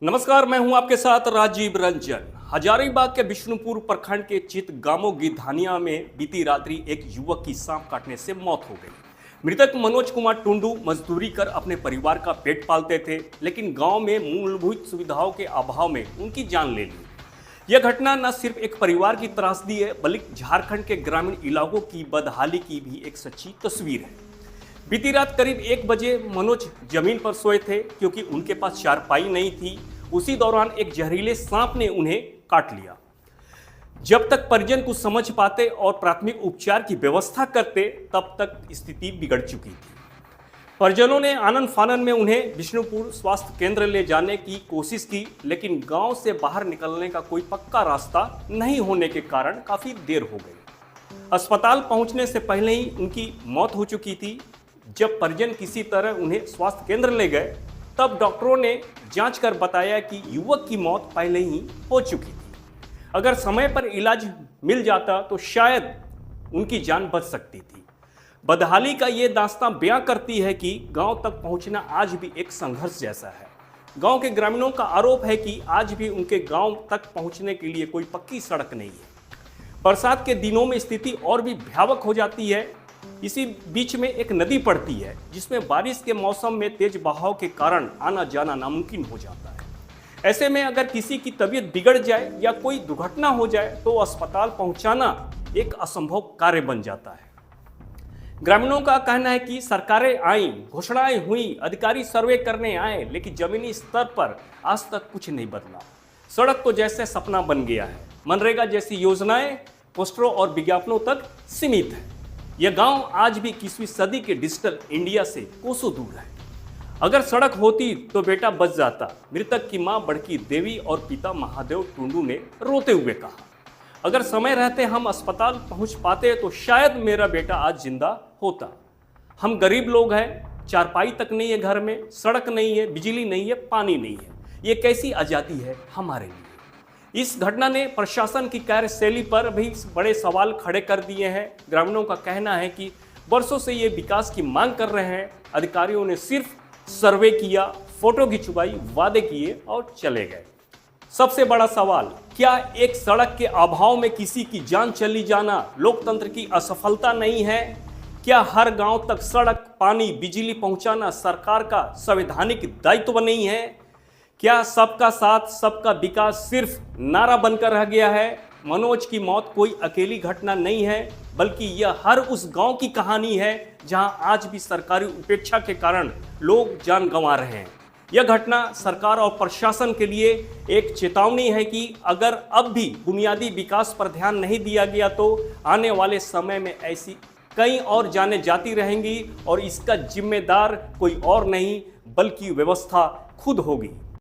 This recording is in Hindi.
नमस्कार, मैं हूं आपके साथ राजीव रंजन। हजारीबाग के विष्णुपुर प्रखंड के चितगांव गिधानिया में बीती रात्रि एक युवक की सांप काटने से मौत हो गई। मृतक मनोज कुमार टुंडू मजदूरी कर अपने परिवार का पेट पालते थे, लेकिन गांव में मूलभूत सुविधाओं के अभाव में उनकी जान ले ली। यह घटना न सिर्फ एक परिवार की त्रासदी है, बल्कि झारखंड के ग्रामीण इलाकों की बदहाली की भी एक सच्ची तस्वीर है। बीती रात करीब 1 बजे मनोज जमीन पर सोए थे, क्योंकि उनके पास चारपाई नहीं थी। उसी दौरान एक जहरीले सांप ने उन्हें काट लिया। जब तक परिजन कुछ समझ पाते और प्राथमिक उपचार की व्यवस्था करते, तब तक स्थिति बिगड़ चुकी थी। परिजनों ने आनन फानन में उन्हें विष्णुपुर स्वास्थ्य केंद्र ले जाने की कोशिश की, लेकिन गांव से बाहर निकलने का कोई पक्का रास्ता नहीं होने के कारण काफी देर हो गई। अस्पताल पहुंचने से पहले ही उनकी मौत हो चुकी थी। जब परिजन किसी तरह उन्हें स्वास्थ्य केंद्र ले गए, तब डॉक्टरों ने जांच कर बताया कि युवक की मौत पहले ही हो चुकी थी। अगर समय पर इलाज मिल जाता तो शायद उनकी जान बच सकती थी। बदहाली का ये दास्तां बयां करती है कि गांव तक पहुंचना आज भी एक संघर्ष जैसा है। गांव के ग्रामीणों का आरोप है कि आज भी उनके गांव तक पहुंचने के लिए कोई पक्की सड़क नहीं है। बरसात के दिनों में स्थिति और भी भयावह हो जाती है। इसी बीच में एक नदी पड़ती है, जिसमें बारिश के मौसम में तेज बहाव के कारण आना जाना नामुमकिन हो जाता है। ऐसे में अगर किसी की तबीयत बिगड़ जाए या कोई दुर्घटना हो जाए तो अस्पताल पहुंचाना एक असंभव कार्य बन जाता है। ग्रामीणों का कहना है कि सरकारें आईं, घोषणाएं हुई, अधिकारी सर्वे करने आए, लेकिन जमीनी स्तर पर आज तक कुछ नहीं बदला। सड़क तो जैसे सपना बन गया है। मनरेगा जैसी योजनाएं पोस्टरों और विज्ञापनों तक सीमित है। यह गांव आज भी 21वीं सदी के डिजिटल इंडिया से कोसों दूर है। अगर सड़क होती तो बेटा बच जाता, मृतक की मां बड़की देवी और पिता महादेव टुंडू ने रोते हुए कहा। अगर समय रहते हम अस्पताल पहुंच पाते तो शायद मेरा बेटा आज जिंदा होता। हम गरीब लोग हैं, चारपाई तक नहीं है घर में, सड़क नहीं है, बिजली नहीं है, पानी नहीं है। ये कैसी आज़ादी है हमारे लिए। इस घटना ने प्रशासन की कार्यशैली पर भी बड़े सवाल खड़े कर दिए हैं। ग्रामीणों का कहना है कि वर्षों से ये विकास की मांग कर रहे हैं। अधिकारियों ने सिर्फ सर्वे किया, फोटो खिंचवाई, वादे किए और चले गए। सबसे बड़ा सवाल, क्या एक सड़क के अभाव में किसी की जान चली जाना लोकतंत्र की असफलता नहीं है? क्या हर गांव तक सड़क, पानी, बिजली पहुंचाना सरकार का संवैधानिक दायित्व नहीं है? क्या सबका साथ सबका विकास सिर्फ नारा बनकर रह गया है? मनोज की मौत कोई अकेली घटना नहीं है, बल्कि यह हर उस गांव की कहानी है जहां आज भी सरकारी उपेक्षा के कारण लोग जान गंवा रहे हैं। यह घटना सरकार और प्रशासन के लिए एक चेतावनी है कि अगर अब भी बुनियादी विकास पर ध्यान नहीं दिया गया तो आने वाले समय में ऐसी कई और जानें जाती रहेंगी और इसका जिम्मेदार कोई और नहीं बल्कि व्यवस्था खुद होगी।